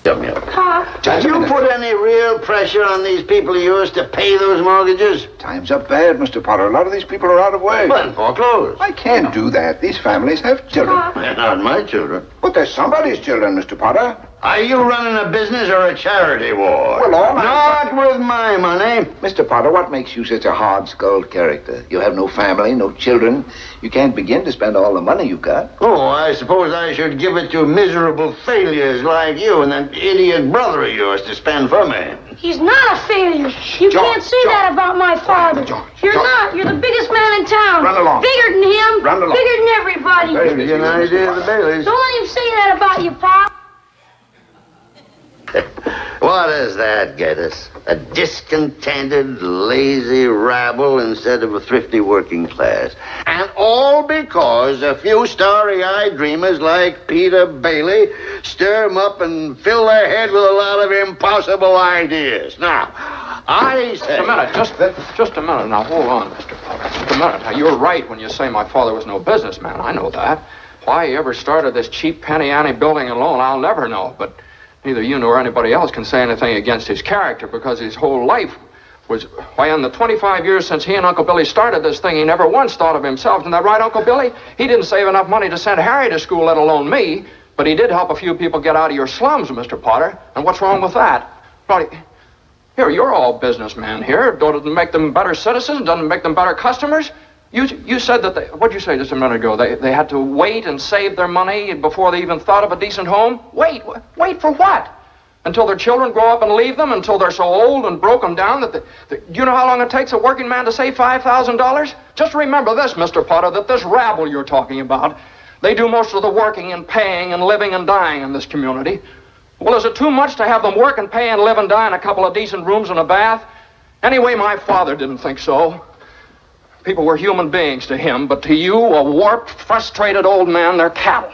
Come here. Pa. Have you put any real pressure on these people of yours to pay those mortgages? Times are bad, Mr. Potter. A lot of these people are out of work. Well, foreclosed. I can't do that. These families have children. They're not my children. But they're somebody's children, Mr. Potter. Are you running a business or a charity war? Well, Not with my money. Mr. Potter, what makes you such a hard-skulled character? You have no family, no children. You can't begin to spend all the money you've got. Oh, I suppose I should give it to miserable failures like you and that idiot brother of yours to spend for me. He's not a failure. You can't say that about my father. You're not. You're the biggest man in town. Run along. Bigger than him. Run along. Bigger than everybody. Give you an idea of the Baileys. Don't let him say that about you, Pop. What does that get us? A discontented, lazy rabble instead of a thrifty working class. And all because a few starry-eyed dreamers like Peter Bailey stir 'em up and fill their head with a lot of impossible ideas. Now, I say... Just a minute. Now, hold on, Mr. Potter. Just a minute. Now, you're right when you say my father was no businessman. I know that. Why he ever started this cheap penny-ante building alone, I'll never know. But neither you nor anybody else can say anything against his character because his whole life was... Why, in the 25 years since he and Uncle Billy started this thing, he never once thought of himself. Isn't that right, Uncle Billy? He didn't save enough money to send Harry to school, let alone me. But he did help a few people get out of your slums, Mr. Potter. And what's wrong with that? Probably... Here, you're all businessmen here. Doesn't it make them better citizens? Doesn't it make them better customers? You said that what'd you say just a minute ago? They had to wait and save their money before they even thought of a decent home? Wait for what? Until their children grow up and leave them? Until they're so old and broken down that do you know how long it takes a working man to save $5,000? Just remember this, Mr. Potter, that this rabble you're talking about, they do most of the working and paying and living and dying in this community. Well, is it too much to have them work and pay and live and die in a couple of decent rooms and a bath? Anyway, my father didn't think so. People were human beings to him, but to you, a warped, frustrated old man, they're cattle.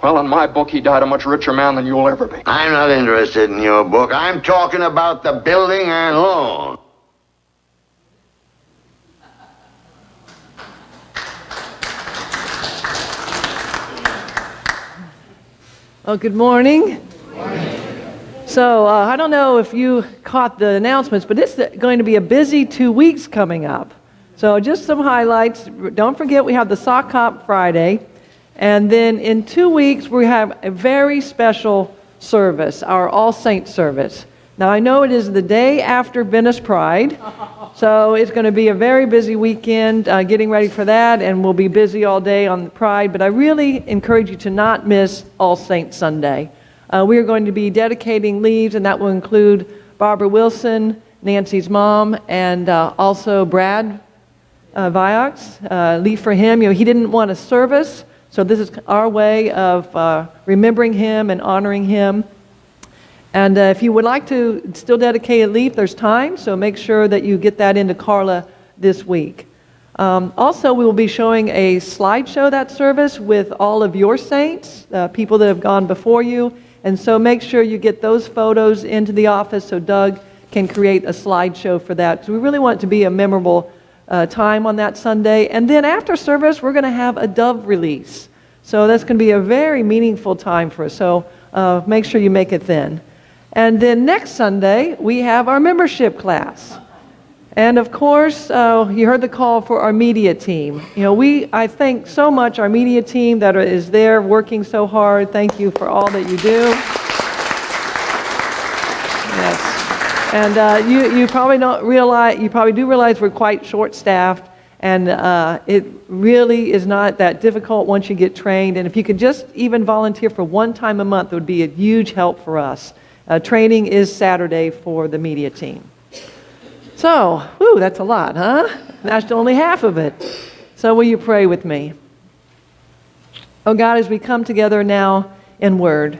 Well, in my book, he died a much richer man than you'll ever be. I'm not interested in your book. I'm talking about the building and loan. Oh, good morning. So, I don't know if you caught the announcements, but it's going to be a busy 2 weeks coming up. So just some highlights. Don't forget we have the Sock Hop Friday. And then in 2 weeks we have a very special service, our All Saints service. Now I know it is the day after Venice Pride. So it's going to be a very busy weekend getting ready for that. And we'll be busy all day on the Pride. But I really encourage you to not miss All Saints Sunday. We are going to be dedicating leaves, and that will include Barbara Wilson, Nancy's mom, and also Brad Viox, leave for him. You know, he didn't want a service, so this is our way of remembering him and honoring him. And if you would like to still dedicate a leaf, there's time, so make sure that you get that into Carla this week. Also, we will be showing a slideshow that service with all of your saints, people that have gone before you, and so make sure you get those photos into the office so Doug can create a slideshow for that. So we really want it to be a memorable time on that Sunday. And then after service, we're going to have a dove release. So that's going to be a very meaningful time for us. So make sure you make it then. And then next Sunday, we have our membership class. And of course, you heard the call for our media team. You know, I thank so much our media team that is there working so hard. Thank you for all that you do. Yes. And you probably don't realize, you probably do realize we're quite short-staffed, and it really is not that difficult once you get trained. And if you could just even volunteer for one time a month, it would be a huge help for us. Training is Saturday for the media team. So, that's a lot, huh? That's only half of it. So will you pray with me? Oh God, as we come together now in word,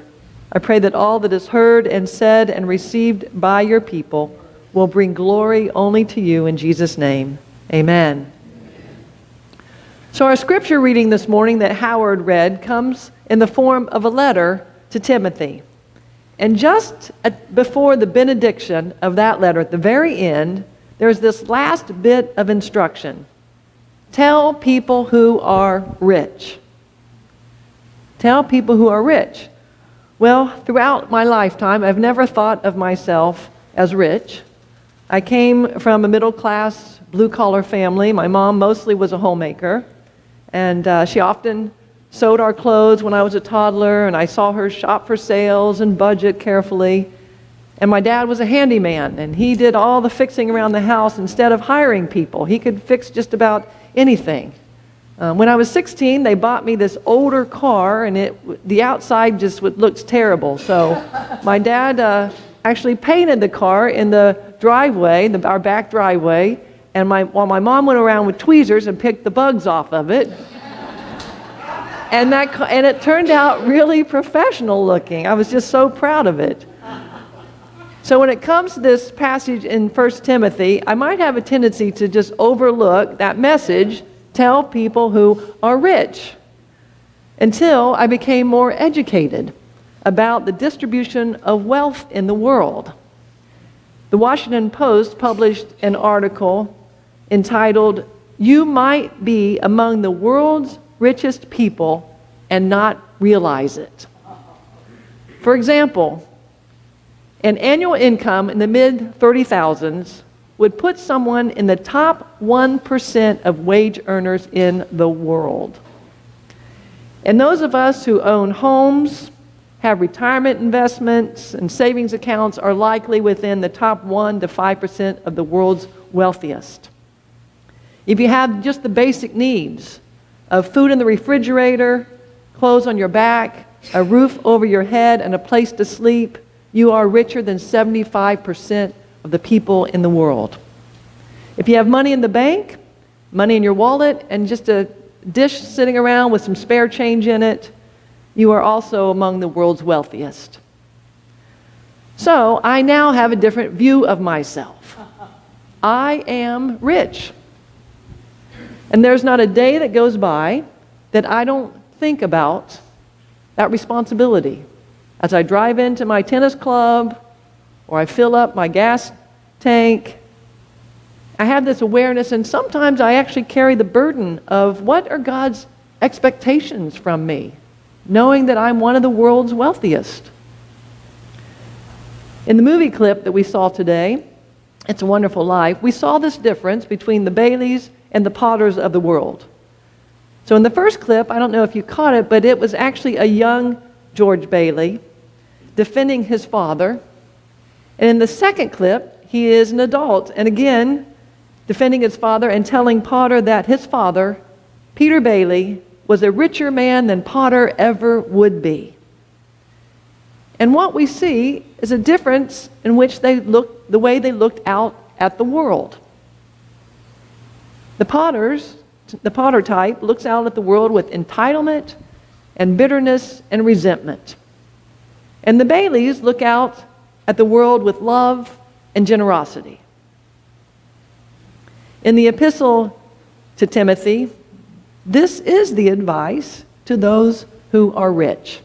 I pray that all that is heard and said and received by your people will bring glory only to you in Jesus' name. Amen. So our scripture reading this morning that Howard read comes in the form of a letter to Timothy. And just before the benediction of that letter, at the very end, there's this last bit of instruction. Tell people who are rich. Tell people who are rich. Well, throughout my lifetime, I've never thought of myself as rich. I came from a middle-class, blue-collar family. My mom mostly was a homemaker, and she often sewed our clothes when I was a toddler, and I saw her shop for sales and budget carefully. And my dad was a handyman, and he did all the fixing around the house instead of hiring people. He could fix just about anything. When I was 16, they bought me this older car, and the outside just looks terrible. So my dad actually painted the car in the driveway, our back driveway, and while my mom went around with tweezers and picked the bugs off of it. And it turned out really professional looking. I was just so proud of it. So when it comes to this passage in 1 Timothy, I might have a tendency to just overlook that message, tell people who are rich, until I became more educated about the distribution of wealth in the world. The Washington Post published an article entitled, "You Might Be Among the World's Richest People and Not Realize It." For example, an annual income in the mid-30,000s would put someone in the top 1% of wage earners in the world. And those of us who own homes, have retirement investments, and savings accounts are likely within the top 1 to 5% of the world's wealthiest. If you have just the basic needs of food in the refrigerator, clothes on your back, a roof over your head, and a place to sleep, you are richer than 75% of the people in the world. If you have money in the bank, money in your wallet, and just a dish sitting around with some spare change in it, you are also among the world's wealthiest. So I now have a different view of myself. I am rich. And there's not a day that goes by that I don't think about that responsibility. As I drive into my tennis club, or I fill up my gas tank, I have this awareness, and sometimes I actually carry the burden of what are God's expectations from me, knowing that I'm one of the world's wealthiest. In the movie clip that we saw today, It's a Wonderful Life, we saw this difference between the Baileys and the Potters of the world. So in the first clip, I don't know if you caught it, but it was actually a young George Bailey defending his father. And in the second clip, he is an adult, and again, defending his father and telling Potter that his father, Peter Bailey, was a richer man than Potter ever would be. And what we see is a difference in which the way they looked out at the world. The Potter type looks out at the world with entitlement and bitterness and resentment. And the Baileys look out at the world with love and generosity. In the epistle to Timothy, this is the advice to those who are rich.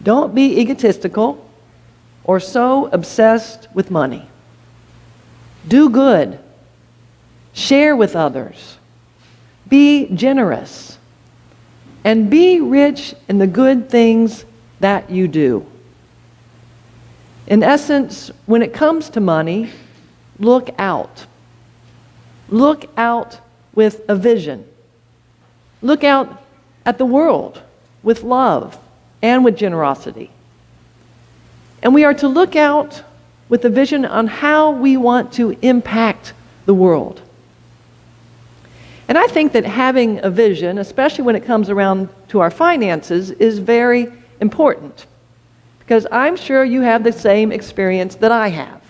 Don't be egotistical or so obsessed with money. Do good. Share with others. Be generous. And be rich in the good things that you do. In essence, when it comes to money, look out. Look out with a vision. Look out at the world with love and with generosity. And we are to look out with a vision on how we want to impact the world. And I think that having a vision, especially when it comes around to our finances, is very important. Because I'm sure you have the same experience that I have.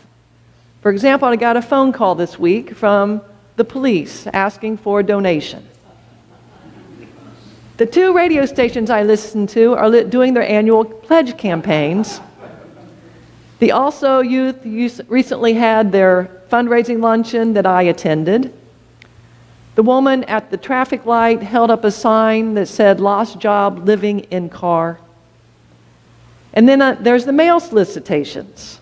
For example, I got a phone call this week from the police asking for a donation. The two radio stations I listen to are doing their annual pledge campaigns. The Also Youth recently had their fundraising luncheon that I attended. The woman at the traffic light held up a sign that said, "Lost job, living in car." And then there's the mail solicitations.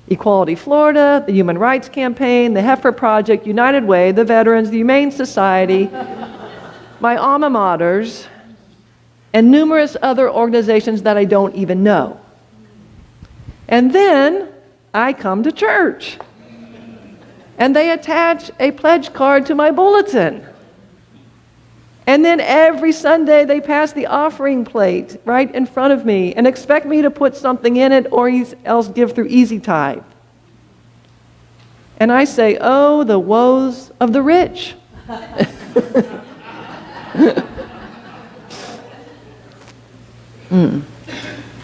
Equality Florida, the Human Rights Campaign, the Heifer Project, United Way, the Veterans, the Humane Society, my alma maters. and numerous other organizations that I don't even know. And then I come to church, and they attach a pledge card to my bulletin. And then every Sunday they pass the offering plate right in front of me and expect me to put something in it or else give through Easy Tithe. And I say, oh, the woes of the rich.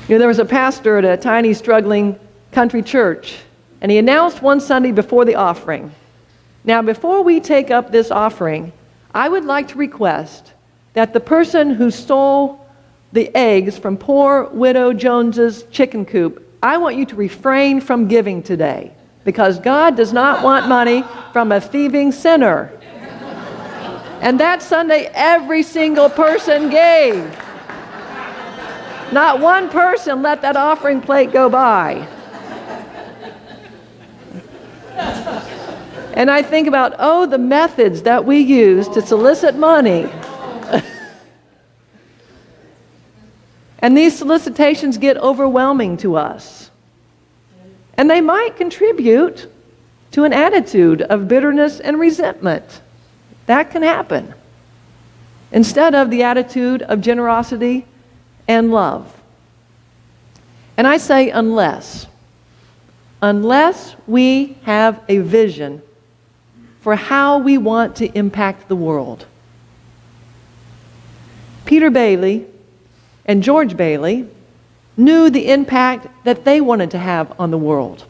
There was a pastor at a tiny, struggling country church, and he announced one Sunday before the offering, now, before we take up this offering, I would like to request that the person who stole the eggs from poor widow Jones's chicken coop, I want you to refrain from giving today, because God does not want money from a thieving sinner. And that Sunday, every single person gave. Not one person let that offering plate go by. And I think about, oh, the methods that we use to solicit money. And these solicitations get overwhelming to us. And they might contribute to an attitude of bitterness and resentment. That can happen. Instead of the attitude of generosity and love. And I say unless we have a vision for how we want to impact the world. Peter Bailey and George Bailey knew the impact that they wanted to have on the world.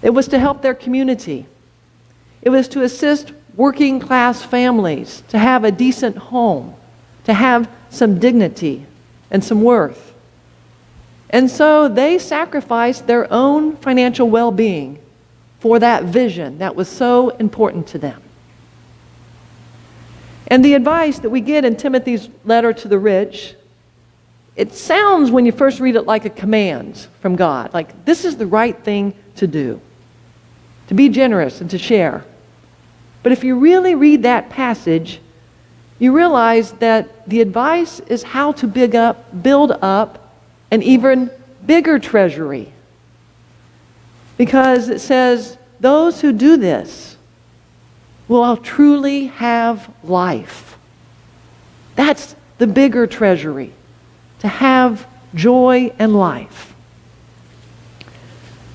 It was to help their community. It was to assist working class families to have a decent home, to have some dignity and some worth. And so they sacrificed their own financial well-being for that vision that was so important to them. And the advice that we get in Timothy's letter to the rich, it sounds when you first read it like a command from God, like this is the right thing to do, to be generous and to share. But if you really read that passage, you realize that the advice is how to build up an even bigger treasury. Because it says, those who do this will truly have life. That's the bigger treasury, to have joy and life.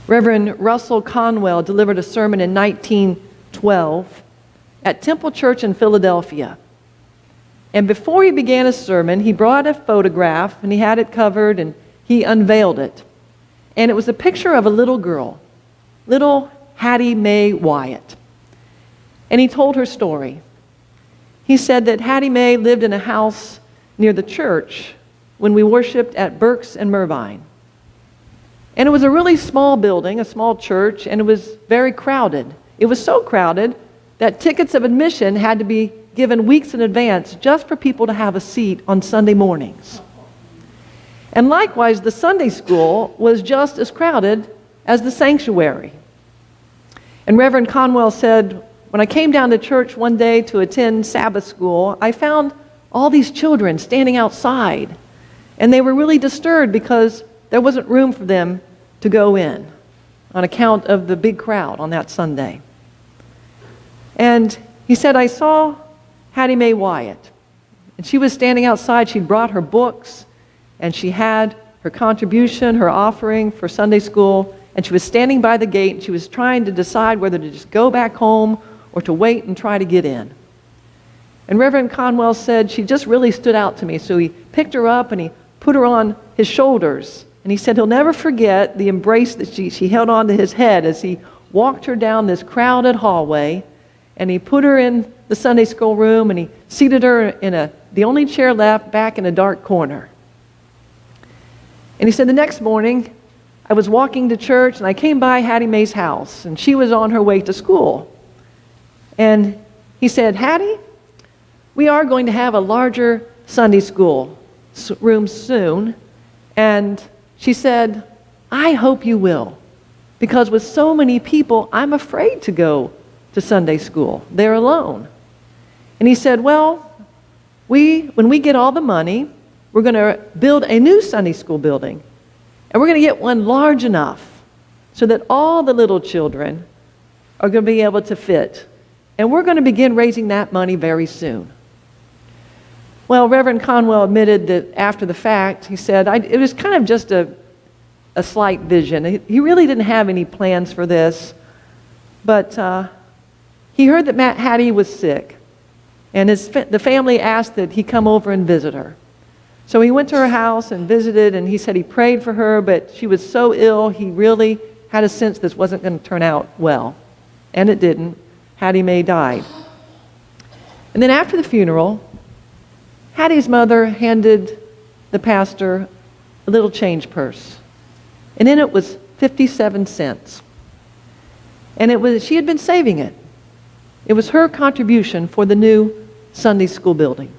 Reverend Russell Conwell delivered a sermon in 1912 at Temple Church in Philadelphia. And before he began his sermon, he brought a photograph, and he had it covered, and he unveiled it. And it was a picture of a little girl, little Hattie Mae Wyatt. And he told her story. He said that Hattie Mae lived in a house near the church when we worshiped at Burke's and Mervine. And it was a really small building, a small church, and it was very crowded. It was so crowded that tickets of admission had to be given weeks in advance just for people to have a seat on Sunday mornings. And likewise, the Sunday school was just as crowded as the sanctuary. And Reverend Conwell said, when I came down to church one day to attend Sabbath school, I found all these children standing outside. And they were really disturbed because there wasn't room for them to go in on account of the big crowd on that Sunday. And he said, I saw Hattie Mae Wyatt. And she was standing outside. She brought her books, and she had her contribution, her offering for Sunday school, and she was standing by the gate, and she was trying to decide whether to just go back home or to wait and try to get in. And Reverend Conwell said she just really stood out to me, so he picked her up and he put her on his shoulders, and he said he'll never forget the embrace that she held onto his head as he walked her down this crowded hallway, and he put her in the Sunday school room, and he seated her in the only chair left back in a dark corner. And he said the next morning, I was walking to church, and I came by Hattie Mae's house, and she was on her way to school. And he said, Hattie, we are going to have a larger Sunday school room soon. And she said, I hope you will, because with so many people, I'm afraid to go to Sunday school. They're alone. And he said, well, when we get all the money, we're going to build a new Sunday school building. And we're going to get one large enough so that all the little children are going to be able to fit. And we're going to begin raising that money very soon. Well, Reverend Conwell admitted that after the fact, he said, it was kind of just a slight vision. He really didn't have any plans for this. But he heard that Hattie was sick. And the family asked that he come over and visit her. So he went to her house and visited, and he said he prayed for her, but she was so ill, he really had a sense this wasn't going to turn out well. And it didn't. Hattie Mae died. And then after the funeral, Hattie's mother handed the pastor a little change purse. And in it was 57 cents. And she had been saving it. It was her contribution for the new Sunday school building.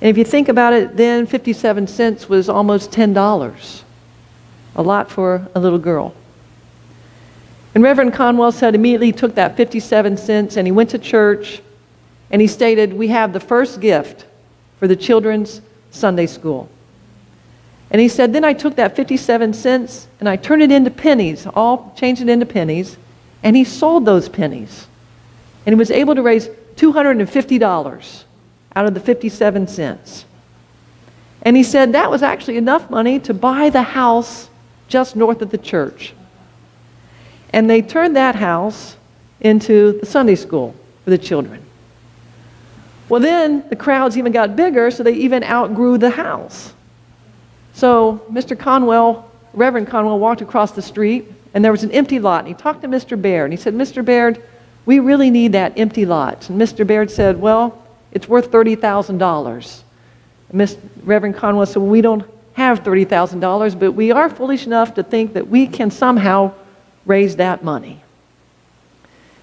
And if you think about it, then 57 cents was almost $10. A lot for a little girl. And Reverend Conwell said immediately he took that 57 cents and he went to church and he stated, we have the first gift for the children's Sunday school. And he said, then I took that 57 cents and I turned it into pennies, changed it into pennies, and he sold those pennies. And he was able to raise $250 out of the 57 cents. And he said that was actually enough money to buy the house just north of the church. And they turned that house into the Sunday school for the children. Well, then the crowds even got bigger, so they even outgrew the house. So Reverend Conwell walked across the street, and there was an empty lot. And he talked to Mr. Baird, and he said, Mr. Baird, we really need that empty lot. And Mr. Baird said, well, it's worth $30,000. Reverend Conwell said, well, we don't have $30,000, but we are foolish enough to think that we can somehow raise that money.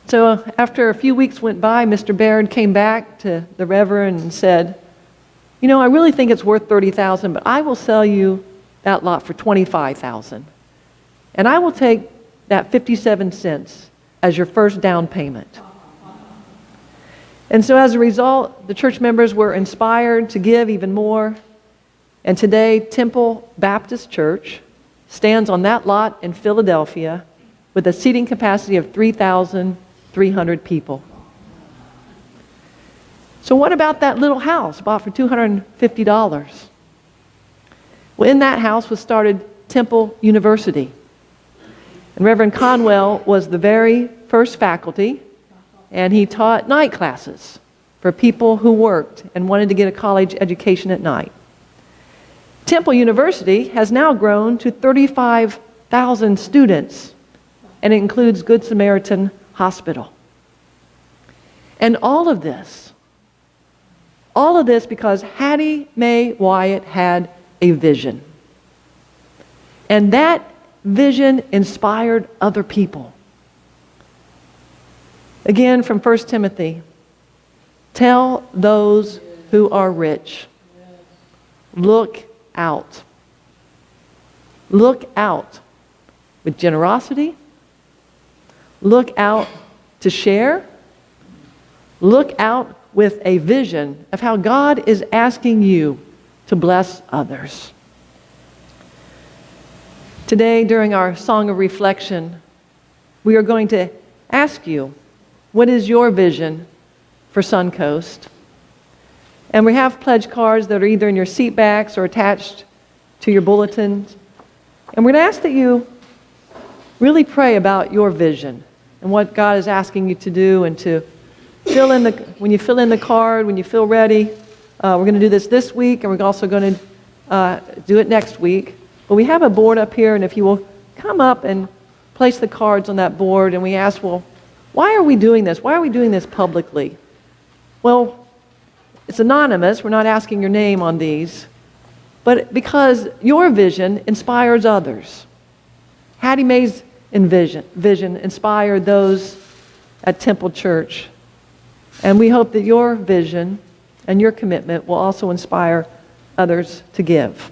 So after a few weeks went by, Mr. Baird came back to the Reverend and said, you know, I really think it's worth $30,000, but I will sell you that lot for $25,000. And I will take that 57 cents as your first down payment. And so as a result, the church members were inspired to give even more. And today, Temple Baptist Church stands on that lot in Philadelphia with a seating capacity of 3,300 people. So what about that little house bought for $250? Well, in that house was started Temple University. And Reverend Conwell was the very first faculty, and he taught night classes for people who worked and wanted to get a college education at night. Temple University has now grown to 35,000 students, and it includes Good Samaritan Hospital. And all of this because Hattie Mae Wyatt had a vision. And that vision inspired other people. Again, from 1 Timothy, tell those who are rich, look out. Look out with generosity. Look out to share. Look out with a vision of how God is asking you to bless others. Today, during our song of reflection, we are going to ask you, what is your vision for SunCoast? And we have pledge cards that are either in your seat backs or attached to your bulletins. And we're going to ask that you really pray about your vision and what God is asking you to do, and to when you fill in the card, when you feel ready. We're going to do this week, and we're also going to do it next week. But we have a board up here, and if you will come up and place the cards on that board, and we ask, well, why are we doing this? Why are we doing this publicly? Well, it's anonymous. We're not asking your name on these. But because your vision inspires others. Hattie Mae's vision inspired those at Temple Church. And we hope that your vision and your commitment will also inspire others to give.